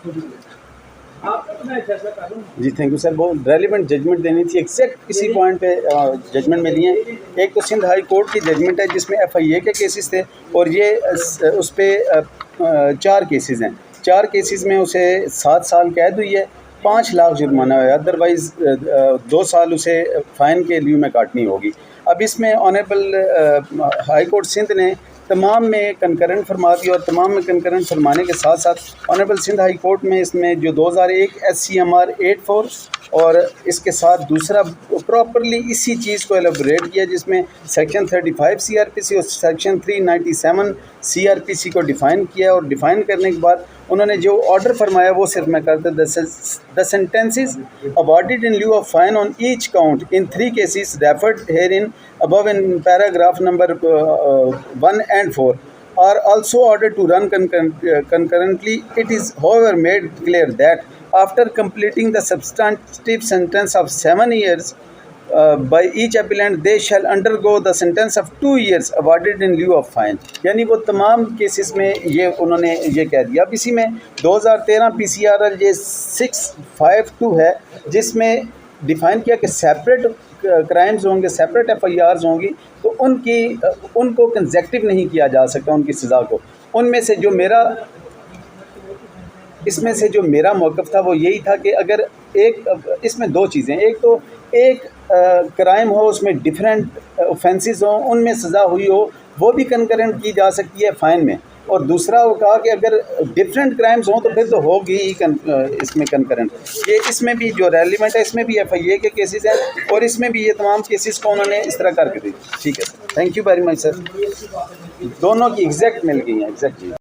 Ji thank you sir. बहुत relevant judgement देनी थी, एग्जैक्ट इसी पॉइंट पे जजमेंट मिली है। एक तो सिंध हाई कोर्ट की जजमेंट है जिसमें FIA के केसेस थे और ये उस पर 4 केसेस हैं। 4 केसेस में उसे 7 साल कैद हुई है, 5 लाख जुर्माना है, अदरवाइज़ 2 साल उसे फ़ाइन के लिए में काटनी होगी। अब इसमें ऑनरेबल हाई कोर्ट सिंध ने तमाम में कंकरेंट फरमा दिया और तमाम में कंकरेंट फरमाने के साथ साथ ऑनरेबल सिंध हाई कोर्ट में इसमें जो 2001 SCMR 84 और इसके साथ दूसरा प्रॉपरली इसी चीज़ को एलेबोरेट किया जिसमें सेक्शन 35 CRPC और सेक्शन 397 CRPC को डिफ़ाइन किया और डिफ़ाइन करने के बाद उन्होंने जो ऑर्डर फरमाया वो सिर्फ मैं करता the sentences awarded in lieu of fine on each count in 3 cases referred here in above in paragraph number 1 and 4 are also ordered to run concurrently. It is however made clear that after completing the substantive sentence of 7 years by each appellant they shall undergo the sentence of 2 years awarded in lieu of fine. यानी वो तमाम cases में ये उन्होंने ये कह दिया। अब इसी में 2013 PCRL ये 652 है जिसमें डिफ़ाइन किया कि सेपरेट क्राइम्स होंगे, सेपरेट FIRs होंगी तो उनको कंसेक्टिव नहीं किया जा सकता उनकी सज़ा को। उनमें से जो मेरा इसमें से जो मेरा मौक़िफ़ था वो यही था कि अगर इसमें 2 चीज़ें, एक तो एक क्राइम हो उसमें डिफरेंट ऑफेंसेस हों उनमें सज़ा हुई हो वो भी कंकरेंट की जा सकती है फ़ाइन में, और दूसरा वो कहा कि अगर डिफरेंट क्राइम्स हों तो फिर तो होगी ही इसमें कंकरेंट। ये इसमें भी जो रेलिवेंट है इसमें भी FIA के केसेस हैं और इसमें भी ये तमाम केसेस को उन्होंने इस तरह करके दी। ठीक है sir, thank you very much sir. दोनों की एग्जैक्ट मिल गई हैं, एग्जैक्ट।